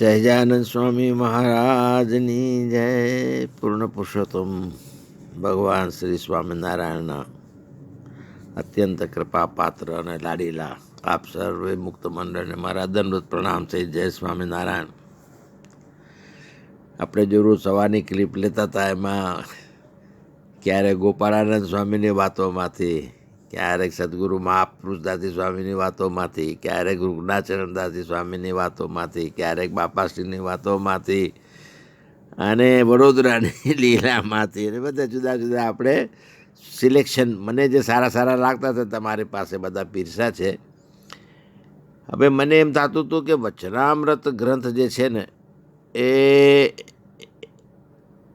સહજાનંદ સ્વામી મહારાજની જય. પૂર્ણ પુરુષોત્તમ ભગવાન શ્રી સ્વામિનારાયણના અત્યંત કૃપા પાત્ર અને લાડીલા આપ સર્વે મુક્ત મંડળને મારા દંડવત પ્રણામ થઈ. જય સ્વામિનારાયણ. આપણે જરૂર સવારની ક્લિપ લેતા હતા, એમાં ક્યારેક ગોપાળાનંદ સ્વામીની વાતોમાંથી, ક્યારેક સદગુરુ મહાપુરુષદાસજી સ્વામીની વાતોમાંથી, ક્યારેક રૂગનાચરણદાસજી સ્વામીની વાતોમાંથી, ક્યારેક બાપાશ્રીની વાતોમાંથી અને વડોદરાની લીલામાંથી, અને બધા જુદા જુદા આપણે સિલેક્શન, મને જે સારા સારા લાગતા હતા તમારી પાસે બધા પીરસા છે. હવે મને એમ થતું હતું કે વચનામૃત ગ્રંથ જે છે ને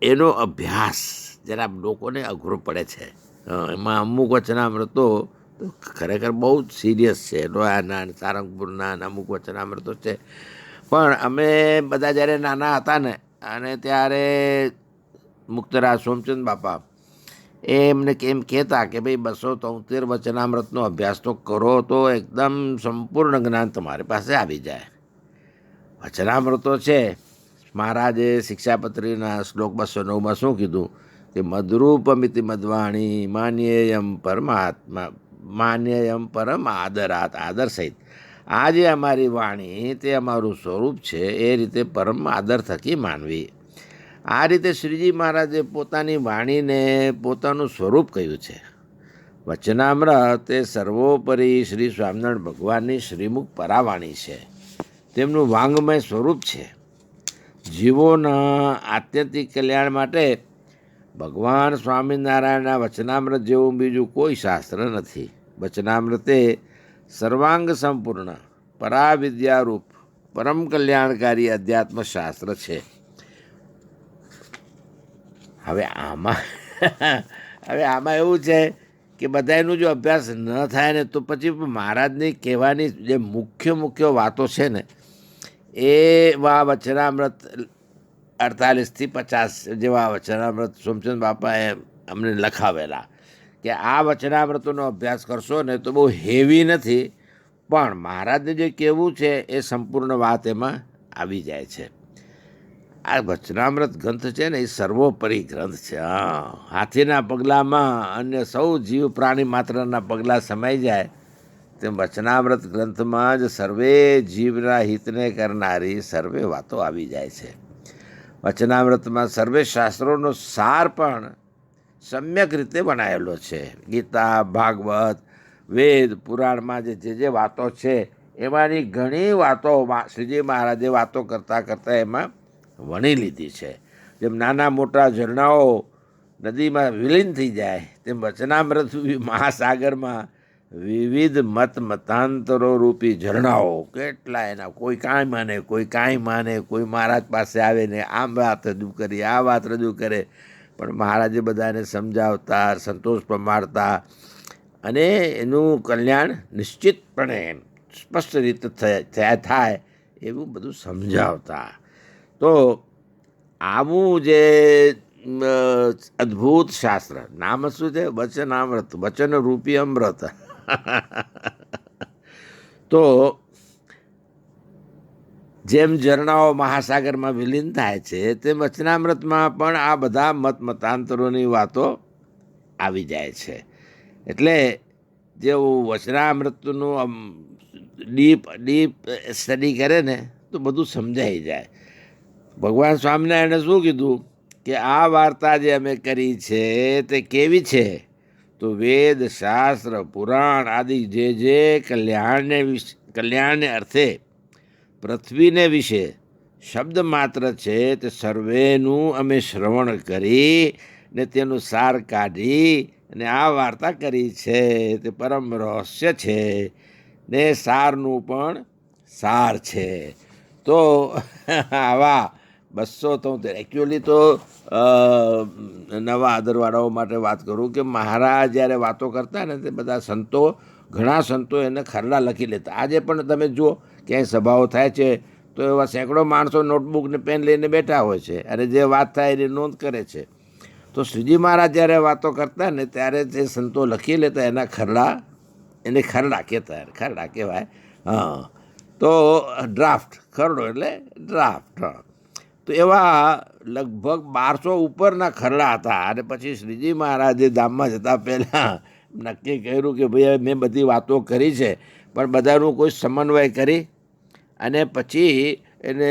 એનો અભ્યાસ જરા લોકોને અઘરો પડે છે. એમાં અમુક વચનામૃતો તો ખરેખર બહુ જ સિરિયસ છે. લોહાના સારંગપુરના અમુક વચનામૃતો છે. પણ અમે બધા જ્યારે નાના હતા ને, અને ત્યારે મુક્તરાજ સોમચંદ બાપા એમને એમ કહેતા કે ભાઈ 273 વચનામૃતનો અભ્યાસ તો કરો તો એકદમ સંપૂર્ણ જ્ઞાન તમારી પાસે આવી જાય. વચનામૃતો છે, મહારાજે શિક્ષાપત્રીના શ્લોક 209માં શું કીધું કે મદરૂપમિતિ મદવાણી માન્યેયમ પરમાત્મા માન્યેયમ પરમ આદરાત, આદર સહિત આ જે અમારી વાણી તે અમારું સ્વરૂપ છે, એ રીતે પરમ આદર થકી માનવી. આ રીતે શ્રીજી મહારાજે પોતાની વાણીને પોતાનું સ્વરૂપ કહ્યું છે. વચનામૃત એ સર્વોપરી શ્રી સ્વામિનારાયણ ભગવાનની શ્રીમુખ પરાવાણી છે. તેમનું વાંગમય સ્વરૂપ છે. જીવોના આત્યંતિક કલ્યાણ માટે ભગવાન સ્વામિનારાયણના વચનામૃત જેવું બીજું કોઈ શાસ્ત્ર નથી. વચનામૃતે સર્વાંગ સંપૂર્ણ પરાવિદ્યારૂપ પરમ કલ્યાણકારી અધ્યાત્મ શાસ્ત્ર છે. હવે આમાં એવું છે કે બધાનું જો અભ્યાસ ન થાય ને, તો પછી મહારાજની કહેવાની જે મુખ્ય વાતો છે ને, એવા વચનામૃત 48થી 50 જેવા વચનામૃત સોમચંદ બાપાએ અમને લખાવેલા કે આ વચનામૃતોનો અભ્યાસ કરશો ને તો બહુ હેવી નથી, પણ મહારાજને જે કહેવું છે એ સંપૂર્ણ વાત એમાં આવી જાય છે. આ વચનામૃત ગ્રંથ છે ને એ સર્વોપરી ગ્રંથ છે. હાથીના પગલામાં અન્ય સૌ જીવ પ્રાણી માત્રના પગલાં સમાઈ જાય તેમ વચનામૃત ગ્રંથમાં જ સર્વે જીવના હિતને કરનારી સર્વે વાતો આવી જાય છે. વચનામૃતમાં સર્વે શાસ્ત્રોનો સાર પણ સમ્યક રીતે બનાવેલો છે. ગીતા, ભાગવત, વેદ, પુરાણમાં જે વાતો છે એમાંની ઘણી વાતો શ્રીજી મહારાજે વાતો કરતાં એમાં વણી લીધી છે. જેમ નાના મોટા ઝરણાઓ નદીમાં વિલીન થઈ જાય, તેમ વચનામૃત મહાસાગરમાં વિવિધ મતાંતરો રૂપી ઝરણાઓ કેટલા એના, કોઈ કાંઈ માને, કોઈ કાંઈ માને, કોઈ મહારાજ પાસે આવે ને આમ વાત રજૂ કરી, આ વાત રજૂ કરે, પણ મહારાજે બધાને સમજાવતા, સંતોષ પમાડતા અને એનું કલ્યાણ નિશ્ચિતપણે સ્પષ્ટ રીતે થાય એવું બધું સમજાવતા. તો આવું જે અદ્ભુત શાસ્ત્ર, નામ શું છે? વચનામૃત, વચન રૂપી અમૃત. તો જેમ ઝરણાઓ મહાસાગરમાં વિલીન થાય છે, તેમ વચનામૃતમાં પણ આ બધા મતાંતરોની વાતો આવી જાય છે. એટલે જેવું વચનામૃતનું ડીપ સ્ટડી કરે ને તો બધું સમજાઈ જાય. ભગવાન સ્વામિનારાયણે શું કીધું કે આ વાર્તા જે અમે કરી છે તે કેવી છે? તો વેદ, શાસ્ત્ર, પુરાણ આદિ જે કલ્યાણને અર્થે પૃથ્વીને વિશે શબ્દ માત્ર છે તે સર્વેનું અમે શ્રવણ કરી ને તેનું સાર કાઢી અને આ વાર્તા કરી છે. તે પરમ રહસ્ય છે ને સારનું પણ સાર છે. તો આવા 273 એકચ્યુઅલી તો નવા આદરવાળાઓ માટે વાત કરું કે મહારાજ જ્યારે વાતો કરતા ને તે બધા સંતો, ઘણા સંતો એને ખરડા લખી લેતા. આજે પણ તમે જુઓ ક્યાંય સભાઓ થાય છે તો એવા સેંકડો માણસો નોટબુક ને પેન લઈને બેઠા હોય છે અને જે વાત થાય એની નોંધ કરે છે. તો શ્રીજી મહારાજ જ્યારે વાતો કરતા ને ત્યારે જે સંતો લખી લેતા એના ખરડા, એને ખરડા કહેતા, ખરડા કહેવાય. તો ડ્રાફ્ટ, ખરડો એટલે ડ્રાફ્ટ. તો એવા લગભગ 1200 ઉપરના ખરડા હતા. અને પછી શ્રીજી મહારાજે ધામમાં જતાં પહેલાં નક્કી કર્યું કે ભાઈ મેં બધી વાતો કરી છે, પણ બધાનું કોઈ સમન્વય કરી અને પછી એને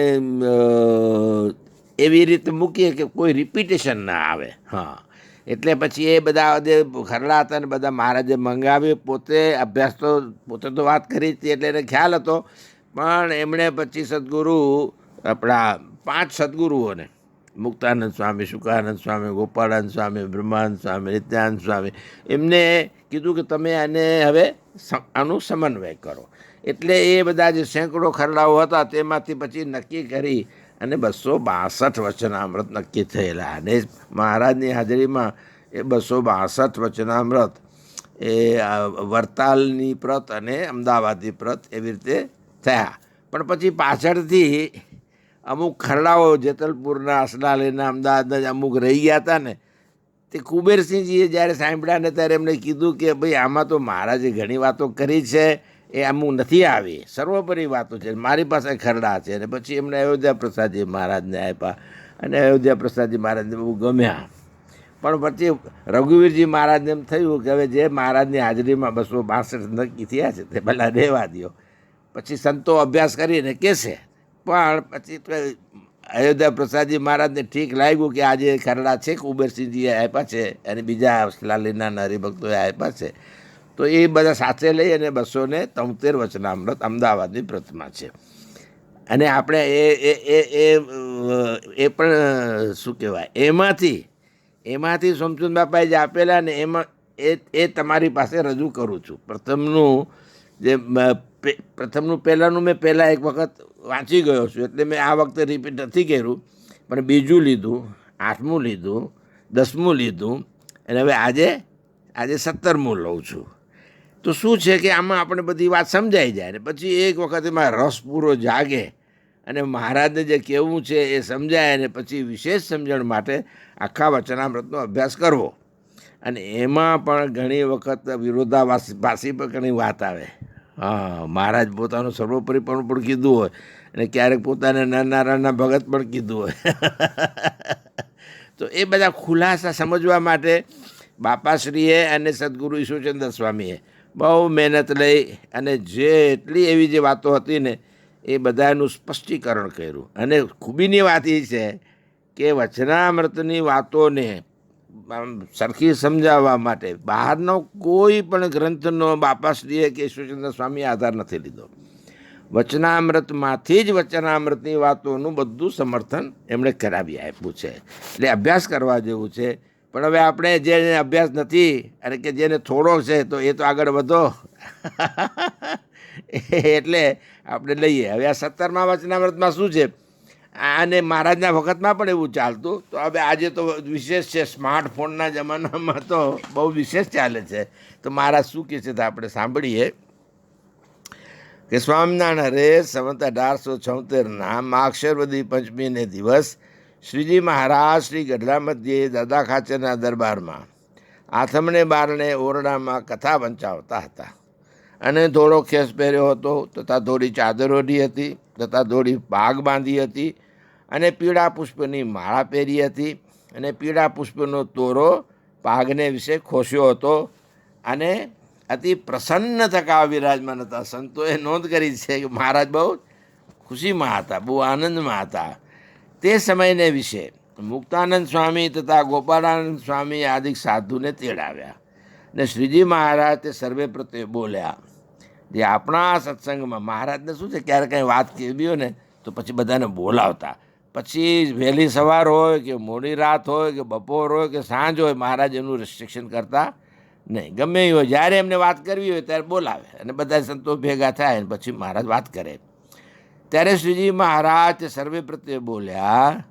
એવી રીતે મૂકીએ કે કોઈ રિપીટેશન ના આવે. હા, એટલે પછી એ બધા જે ખરડા હતા ને બધા મહારાજે મંગાવી. પોતે અભ્યાસ તો પોતે તો વાત કરી હતી એટલે એને ખ્યાલ હતો, પણ એમણે પછી સદગુરુ આપણા 5 સદગુરુઓને મુક્તાનંદ સ્વામી, શુકાનંદ સ્વામી, ગોપાળાનંદ સ્વામી, બ્રહ્માનંદ સ્વામી, નિત્યાનંદ સ્વામી, એમને કીધું કે તમે આને હવે આનું સમન્વય કરો. એટલે એ બધા જે સેંકડો ખરડાઓ હતા તેમાંથી પછી નક્કી કરી અને 262 વચનામૃત નક્કી થયેલા. અને મહારાજની હાજરીમાં એ 262 વચનામૃત એ વરતાલની પ્રત અને અમદાવાદની પ્રત એવી રીતે થયા. પણ પછી પાછળથી અમુક ખરડાઓ જેતલપુરના, અસલાલીના, અમદાવાદના અમુક રહી ગયા હતા ને, તે કુબેરસિંહજીએ જ્યારે સાંભળ્યા ને ત્યારે એમને કીધું કે ભાઈ આમાં તો મહારાજે ઘણી વાતો કરી છે, એ અમુક નથી આવી, સર્વોપરી વાતો છે, મારી પાસે ખરડા છે. અને પછી એમને અયોધ્યા પ્રસાદજી મહારાજને આપ્યા અને અયોધ્યા પ્રસાદજી મહારાજને બહુ ગમ્યા. પણ પછી રઘુવીરજી મહારાજને એમ થયું કે હવે જે મહારાજની હાજરીમાં 262 નક્કી થયા છે તે પહેલાં રહેવા દો, પછી સંતો અભ્યાસ કરીને કહેશે. પણ પછી અયોધ્યા પ્રસાદજી મહારાજને ઠીક લાગ્યું કે આજે ખરડા છે કુબેરસિંહજીએ આપ્યા છે અને બીજા લાલીના હરિભક્તોએ આપ્યા છે, તો એ બધા સાથે લઈ અને 273 વચનામૃત અમદાવાદની પ્રતમાં છે. અને આપણે એ પણ શું કહેવાય, એમાંથી સોમચંદ બાપાએ જે આપેલા ને એમાં એ તમારી પાસે રજૂ કરું છું. પ્રથમનું પહેલાંનું મેં પહેલાં એક વખત વાંચી ગયો છું, એટલે મેં આ વખતે રિપીટ નથી કર્યું. પણ બીજું લીધું, 8મું લીધું, 10મું લીધું અને હવે આજે 17મું લઉં છું. તો શું છે કે આમાં આપણે બધી વાત સમજાઈ જાય ને પછી એક વખત એમાં રસ પૂરો જાગે અને મહારાજને જે કહેવું છે એ સમજાય અને પછી વિશેષ સમજણ માટે આખા વચનામૃતનો અભ્યાસ કરવો. અને એમાં પણ ઘણી વખત વિરોધાભાસી પણ ઘણી વાત આવે. હા, મહારાજ પોતાનું સર્વોપરીપણું પણ કીધું હોય અને ક્યારેક પોતાને નાના ભગત પણ કીધું હોય. તો એ બધા ખુલાસા સમજવા માટે બાપાશ્રીએ અને સદગુરુ ઈશ્વરચંદ્ર સ્વામીએ બહુ મહેનત લઈ અને જેટલી એવી જે વાતો હતી ને એ બધાનું સ્પષ્ટીકરણ કર્યું. અને ખૂબીની વાત એ છે કે વચનામૃતની વાતોને સરખી સમજાવવા માટે બહારનો કોઈ પણ ગ્રંથનો બાપાશ્રીએ કે ઈશ્વરચંદ્ર સ્વામીએ આધાર નથી લીધો. વચનામૃતમાંથી જ વચનામૃતની વાતોનું બધું સમર્થન એમણે કરાવી આપ્યું છે. એટલે અભ્યાસ કરવા જેવું છે. પણ હવે આપણે જેને અભ્યાસ નથી અને કે જેને થોડો છે તો એ તો આગળ વધો. એટલે આપણે લઈએ. હવે આ 17મા વચનામૃતમાં શું છે, અને મહારાજના વખતમાં પણ એવું ચાલતું. તો હવે આજે તો વિશેષ છે, સ્માર્ટફોનના જમાનામાં તો બહુ વિશેષ ચાલે છે. તો મહારાજ શું કહે છે તો આપણે સાંભળીએ કે સ્વામિનારાયણ હરે સંવત 1876ના માક્ષરવદી પંચમીને દિવસ શ્રીજી મહારાજ શ્રી ગઢડા મધ્યે દાદા ખાચરના દરબારમાં આથમણે બારણે ઓરડામાં કથા વંચાવતા હતા. અને ધોળો ખેસ પહેર્યો હતો તથા ધોળી ચાદર ઓઢી હતી તથા ધોળી પાગ બાંધી હતી અને પીળા પુષ્પની માળા પહેરી હતી અને પીળા પુષ્પનો તોરો પાગને વિશે ખોસ્યો હતો અને અતિ પ્રસન્ન થકા વિરાજમાન હતા. સંતોએ નોંધ કરી છે કે મહારાજ બહુ ખુશીમાં હતા, બહુ આનંદમાં હતા. તે સમયને વિશે મુક્તાનંદ સ્વામી તથા ગોપાળાનંદ સ્વામી આદિ સાધુને તેડાવ્યા ને શ્રીજી મહારાજ તે સર્વે પ્રત્યે બોલ્યા. જે આપણા સત્સંગમાં મહારાજને શું છે, ક્યારે કંઈ વાત કહેવી હોય ને તો પછી બધાને બોલાવતા. પછી વહેલી સવાર હોય કે મોડી રાત હોય કે બપોર હોય કે સાંજ હોય, મહારાજ એનું રિસ્ટ્રિક્શન કરતા નહીં. ગમે એ હોય, જ્યારે એમને વાત કરવી હોય ત્યારે બોલાવે અને બધા સંતો ભેગા થાય અને પછી મહારાજ વાત કરે. ત્યારે શ્રીજી મહારાજ સર્વે પ્રત્યે બોલ્યા,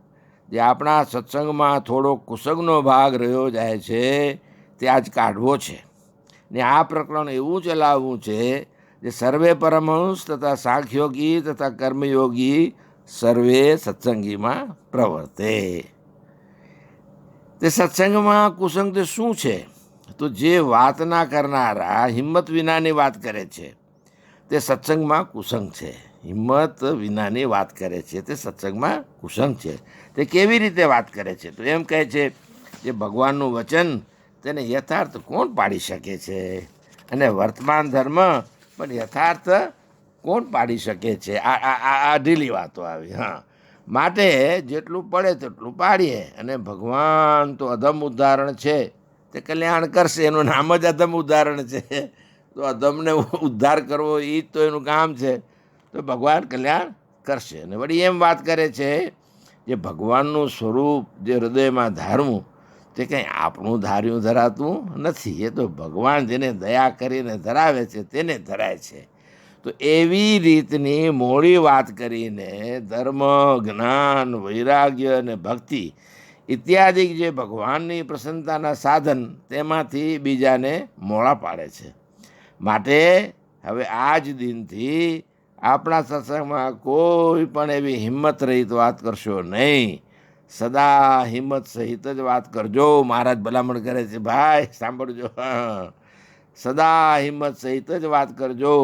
જે આપણા સત્સંગમાં થોડો કુસંગનો ભાગ રહ્યો જાય છે તે આજ કાઢવો છે ને આ પ્રકરણ એવું ચલાવવું છે જે સર્વે પરમહંસ તથા સાંખ્યોગી તથા કર્મયોગી સર્વે સત્સંગીમાં પ્રવર્તે. તે સત્સંગમાં કુસંગ તે શું છે, તો જે વાત ના કરનારા હિંમત વિનાની વાત કરે છે તે સત્સંગમાં કુસંગ છે. હિંમત વિનાની વાત કરે છે તે સત્સંગમાં કુસંગ છે. તે કેવી રીતે વાત કરે છે? તો એમ કહે છે જે ભગવાનનું વચન તેને યથાર્થ કોણ પાડી શકે છે, અને વર્તમાન ધર્મ પણ યથાર્થ કોણ પાડી શકે છે? આ ઢીલી વાતો આવી. હા, માટે જેટલું પડે તેટલું પાડીએ. અને ભગવાન તો અધમ ઉદાહરણ છે, તે કલ્યાણ કરશે. એનું નામ જ અધમ ઉદાહરણ છે. તો અધમને ઉદ્ધાર કરવો એ જ તો એનું કામ છે. તો ભગવાન કલ્યાણ કરશે. અને વળી એમ વાત કરે છે જે ભગવાનનું સ્વરૂપ જે હૃદયમાં ધારવું તે કંઈ આપણું ધાર્યું ધરાતું નથી. એ તો ભગવાન જેને દયા કરીને ધરાવે છે તેને ધરાય છે. તો એવી રીતની મોડી વાત કરીને ધર્મ, જ્ઞાન, વૈરાગ્ય અને ભક્તિ ઇત્યાદિ જે ભગવાનની પ્રસન્નતાના સાધન તેમાંથી બીજાને મોડા પાડે છે. માટે હવે આ જ દિનથી આપણા સત્સંગમાં કોઈ પણ એવી હિંમત રહિત વાત કરશો નહીં. સદા હિંમત સહિત જ વાત કરજો. મહારાજ ભલામણ કરે છે, ભાઈ સાંભળજો. સદા હિંમત સહિત જ વાત કરજો.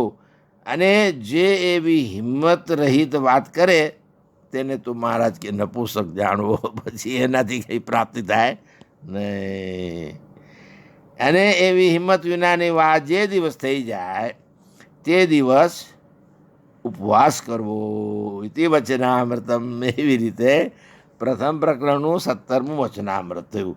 અને જે એવી હિંમત રહિત વાત કરે તેને તો મહારાજ કે નપુસક જાણવો. પછી એનાથી કંઈ પ્રાપ્તિ થાય નહીં. અને એવી હિંમત વિનાની વાત જે દિવસ થઈ જાય તે દિવસ ઉપવાસ કરવો. ઇતિ વચનામૃતમ. એવી રીતે પ્રથમ પ્રકરણનું 17મું વચનામૃત થયું.